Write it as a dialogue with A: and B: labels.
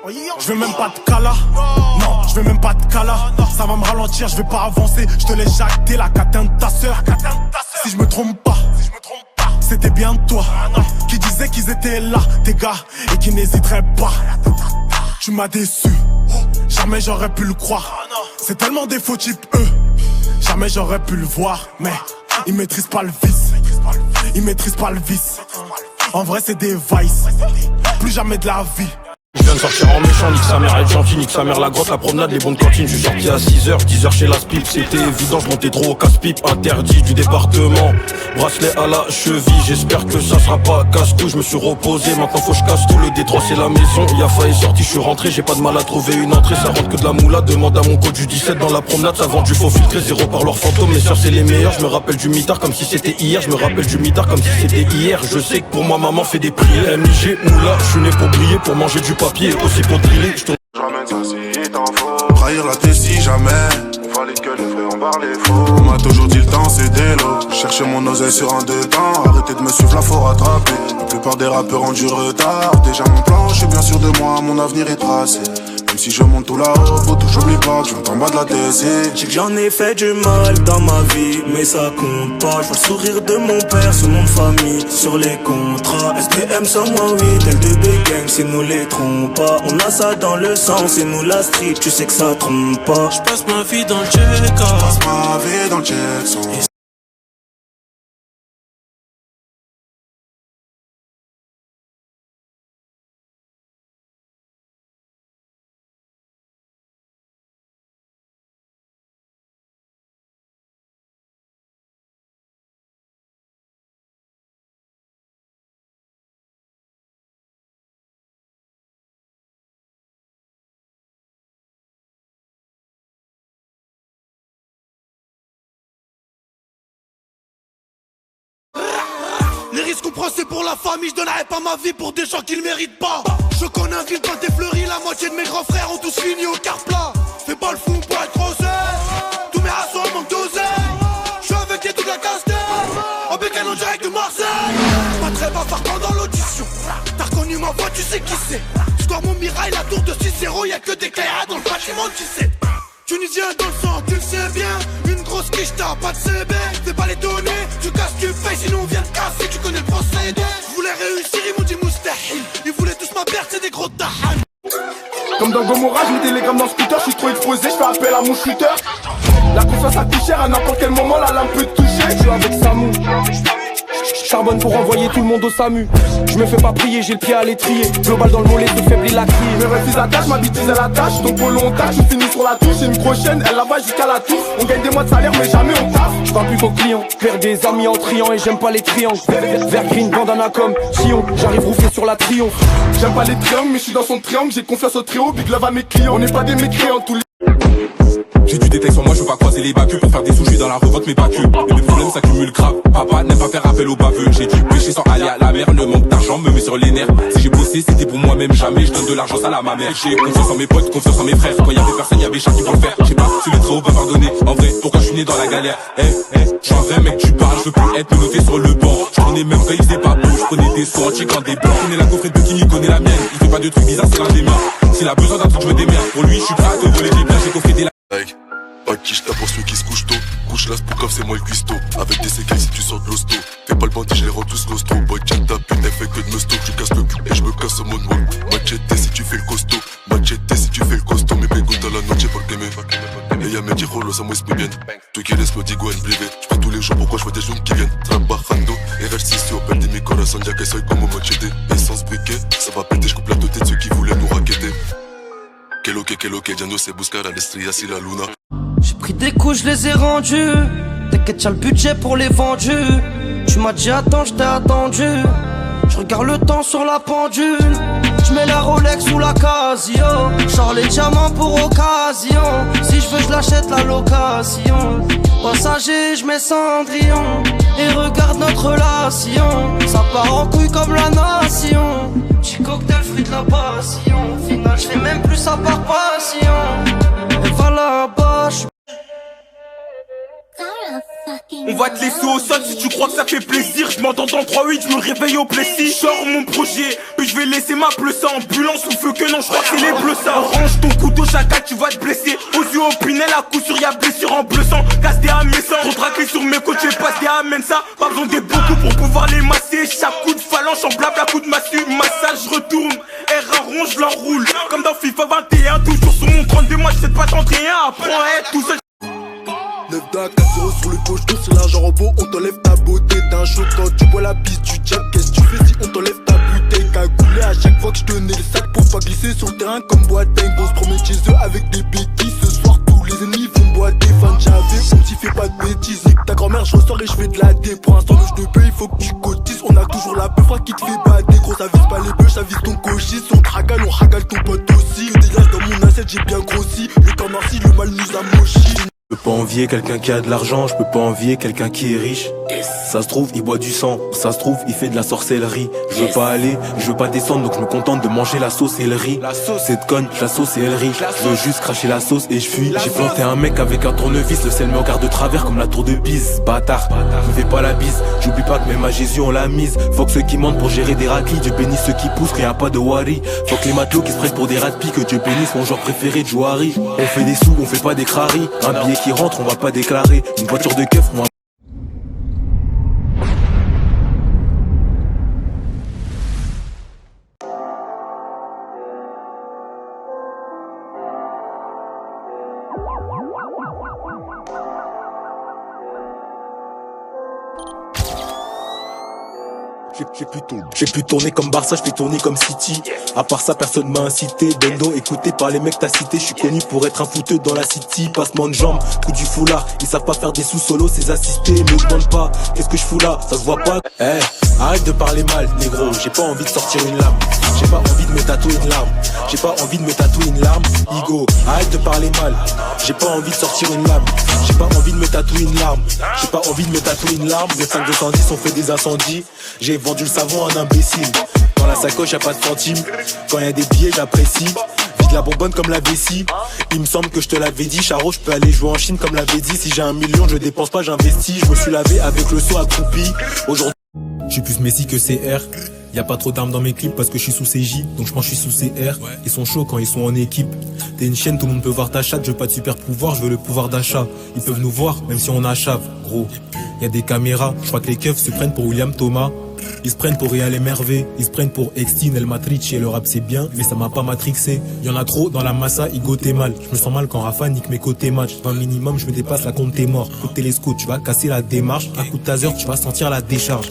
A: Je veux même pas de cala. Non, je veux même pas de cala. Ça va me ralentir, je vais pas avancer. Je te laisse jacter la catin de ta sœur. Si je me trompe pas, c'était bien toi qui disais qu'ils étaient là, tes gars, et qui n'hésiteraient pas. Tu m'as déçu, jamais j'aurais pu le croire. C'est tellement des faux types, eux. Jamais j'aurais pu le voir, mais ils maîtrisent pas le vice. Ils maîtrisent pas le vice. En vrai c'est des vices. Plus jamais de la vie.
B: Je viens de sortir en méchant, nique sa mère, être gentil, nique sa mère, la grotte, la promenade, les bonnes cantines. Je suis sorti à 6h, 10h chez la Spip. C'était évident, je montais trop au casse-pipe. Interdit du département, bracelet à la cheville. J'espère que ça sera pas casse-cou. Je me suis reposé, maintenant faut que je casse tout. Le Détroit c'est la maison, il y a failli sorti, je suis rentré. J'ai pas de mal à trouver une entrée, ça rentre que de la moula. Demande à mon coach du 17 dans la promenade. Ça vend du faux filtré, zéro par leurs fantômes. Mes soeurs c'est les meilleurs, je me rappelle du mitard comme si c'était hier. Je me rappelle du mitard comme si c'était hier. Je sais que pour moi maman fait des prières. MIG, moula, je suis né pour briller, pour manger du papier, aussi pour driller. Je
C: ramène ça si t'en faut. Trahir la tête si jamais. Il fallait que les frères en barre les faux. On m'a toujours dit le temps c'est des lots. Chercher mon oseille sur un deux temps. Arrêtez de me suivre là faut rattraper. La plupart des rappeurs ont du retard. Déjà mon plan, je suis bien sûr de moi, mon avenir est tracé. Même si je monte tout là-haut, faut tout j'oublie pas que je viens en bas de la TC.
D: J'ai que j'en ai fait du mal dans ma vie, mais ça compte pas. Je vois le sourire de mon père, son nom de famille sur les contrats. SPM 108, L2B gang, c'est nous les trompes pas. On a ça dans le sang, c'est nous la street, tu sais que ça trompe pas.
E: J'passe ma vie dans le check.
C: J'passe ma vie dans le check.
E: Les risques qu'on prend c'est pour la famille, je donnerais pas ma vie pour des gens qui le méritent pas. Je connais un ville quand t'es fleuri, la moitié de mes grands frères ont tous fini au car plat. Fais pas le fou pour être rosé, tous mes rassos manquent d'oseille. J'suis avec les toute la casse-tête, en bécane en direct de Marseille. Pas très bavard pendant l'audition, t'as reconnu ma voix, tu sais qui c'est. Score mon mirail, la tour de 6-0, y'a que des caillards dans le bâtiment, tu sais. Tunisien dans le sang, tu le sais bien. Une grosse quiche, t'as pas de CB. Fais pas les données, tu casses, tu payes, sinon on vient de casser, tu connais le procédé. Je voulais réussir, ils m'ont dit moustahil. Ils voulaient tous ma perte, c'est des gros tahan.
A: Comme dans Gomorrah, je mets des légrammes dans le scooter. Je suis trop exposé, je fais appel à mon shooter. La confiance a coûté cher, à n'importe quel moment la lame peut te toucher. Je suis avec Samou, charbonne pour envoyer tout le monde au SAMU. Je me fais pas prier, j'ai le pied à l'étrier. Global dans le mollet, se faiblit la crier. Mes refus attache, ma bêtise à la tâche. Ton polo on tâche, je finis sur la touche. J'ai une prochaine, elle la va jusqu'à la tour. On gagne des mois de salaire, mais jamais on taffe. Je parle plus qu'aux clients, faire des amis en triant. Et j'aime pas les triangles. Vert green, bandana comme Sion. J'arrive rouffé sur la triomphe. J'aime pas les triangles, mais je suis dans son triangle. J'ai confiance au trio, big love à mes clients. On n'est pas des mécréants, tous les.
F: J'ai du détail sur moi, je veux pas croiser les bacus. Pour faire des sous, je suis dans la revote mais pas que. Et mes problèmes s'accumulent grave. Papa n'aime pas faire appel aux baveux. J'ai dû pêcher sans aller à la mer. Le manque d'argent me met sur les nerfs. Si j'ai bossé, c'était pour moi-même, jamais je donne de l'argent sale à ma mère. J'ai confiance en mes potes, confiance en mes frères. Quand y'avait personne, y'avait Charles qui pour le faire. J'ai pas su le trop pas pardonner. En vrai, pourquoi je suis né dans la galère? Je suis un vrai mec, tu parles, je veux plus être menotté sur le banc. Je connais même pas, il faisait pas beau. Je connais des sons en checkant des blancs. Connais la coffrette de Kini, connais la mienne. Il fait pas de trucs bizarres, c'est l'un des miens. S'il a besoin d'un truc, je me démerde. Pour lui, je suis prêt à te voler des biens, j'ai coffré des
C: Pas qui je pour celui qui se couche tôt. Couche la Spookov, c'est moi le cuistot. Avec des séquelles si tu sors de l'hosto. Fais pas le bandit, je les rends tous nostro. Boy, check ta pute, elle fait que de me stock. Tu casses le cul et je me casse au moonwalk. Machete si tu fais le costaud. Machete si tu fais le costaud. Mais pégout dans la noche, pas le quemer. Et y'a mes rolos, ça moi se bien. Tu qui laisse me digo en privé. J'prie tous les jours, pourquoi je vois des gens qui viennent. Trabajando, RH6, Opel de mi corazon. Y'a que soy como machete. Essence briquet, ça va péter, je coupe la tête de ceux qui voulaient nous raqueter. Que lo que, ya no se buscar a l'estrella si la luna.
G: J'ai pris des coups, je les ai rendus. T'inquiète, y'a le budget pour les vendus. Tu m'as dit attends, je t'ai attendu. Je regarde le temps sur la pendule. Je mets la Rolex sous la Casio. Genre les diamants pour occasion. Si je veux, je l'achète la location. Passager, je mets Cendrillon. Et regarde notre relation. Ça part en couille comme la nation. Petit cocktail, fruit de la passion. Au final, je fais même plus ça par passion. Et va là-bas,
F: On va te laisser au sol si tu crois que ça fait plaisir. Je m'entends dans 3-8, je me réveille au Plessis. Je sors mon projet, puis je vais laisser ma bleussa. Ambulance ou feu que non, je crois que c'est les bleus ça. Range ton couteau, chacal, tu vas te blesser. Aux yeux au pinel, à coup sûr, y'a blessure en bleu sang. Casse des amessants, retraqué sur mes côtes, je passe des amènes ça. Pas besoin de beaucoup pour pouvoir les masser. Chaque coup de phalange en blabla, coup de massue. Massage, je retourne, R rond, je l'enroule. Comme dans FIFA 21, toujours sur mon 32 mois, je sais pas t'entrer un. Apprends à être tout seul.
A: 9 d'un 4-0 sur le pocheton, c'est l'argent robot, on t'enlève ta beauté d'un show. Quand tu bois la piste, tu jab, qu'est-ce que tu fais si on t'enlève ta bouteille? Cagoulé à chaque fois que je tenais le sac pour pas glisser sur le terrain comme Boateng. On se promène chez eux avec des béquilles, ce soir tous les ennemis vont boiter. Fan j'avais, on t'y fait pas de bêtises. Nique ta grand-mère, je ressors et je fais de la dé. Pour l'instant, je te paye, il faut que tu cotises. On a toujours la peufra qui te fait bader. Gros, ça vise pas les bœufs, ça vise ton cochis. On tragale, on ragale ton pote aussi. Que des glaces dans mon assiette, j'ai bien grossi. Le temps merci, le mal nous a mochi.
H: Je peux pas envier quelqu'un qui a de l'argent, je peux pas envier quelqu'un qui est riche. Ça se trouve, il boit du sang, ça se trouve, il fait de la sorcellerie. Je veux pas aller, je veux pas descendre, donc je me contente de manger la sauce et le riz. Cette conne, la sauce et elle riz. Je veux juste cracher la sauce et je fuis. J'ai planté un mec avec un tournevis, le sel me regarde de travers comme la tour de Pise. Bâtard, me fais pas la bise, j'oublie pas que même à Jésus on l'a mise. Faut que ceux qui mentent pour gérer des raclis, Dieu bénisse ceux qui poussent, qu'il y a pas de worry. Faut que les matelots qui se prennent pour des ratpis, que Dieu bénisse mon genre préféré, Jouari. On fait des sous, on fait pas des craris. Un billet qui rentre, on va pas déclarer. Une voiture de keuf, on va... J'ai pu tourner comme Barça, j'ai pu tourner comme City. À part ça, personne m'a incité. Bendo, écouté par les mecs t'as cité. Je suis connu pour être un fouteux dans la city. Passement de jambes, coup du foulard. Ils savent pas faire des sous-solos, ces assistés. Me demande pas, qu'est-ce que je fous là? Ça se voit pas. Arrête de parler mal, négro. J'ai pas envie de sortir une lame. J'ai pas envie de me tatouer une larme. J'ai pas envie de me tatouer une larme. Igo, arrête de parler mal. J'ai pas envie de sortir une lame. J'ai pas envie de me tatouer une larme. J'ai pas envie de me tatouer une larme. Des 5 210 on fait des incendies. J'ai vendu le savon à un imbécile. Dans la sacoche y'a pas de centimes. Quand y a des billets j'apprécie. Vide la bonbonne comme la vessie. Il me semble que je te l'avais dit. Charo, je peux aller jouer en Chine comme l'avait dit. Si j'ai 1 million je dépense pas, j'investis. Je me suis lavé avec le seau accroupi. Aujourd'hui je suis plus Messi que CR. Y'a pas trop d'armes dans mes clips parce que je suis sous CJ. Donc je pense que je suis sous CR. Ils sont chauds quand ils sont en équipe. T'es une chienne, tout le monde peut voir ta chatte. Je veux pas de super pouvoir, je veux le pouvoir d'achat. Ils peuvent nous voir même si on achave. Gros, y'a des caméras. Je crois que les keufs se prennent pour William Thomas. Ils se prennent pour Real Mervé. Ils se prennent pour Extine, El Matrici. Et le rap c'est bien mais ça m'a pas matrixé. Y'en a trop dans la massa, Igo t'es mal. Je me sens mal quand Rafa nique mes côtés match. 20 minimum je me dépasse, la compte t'es mort. Coup de télescope tu vas casser la démarche. Un coup de taser tu vas sentir la décharge.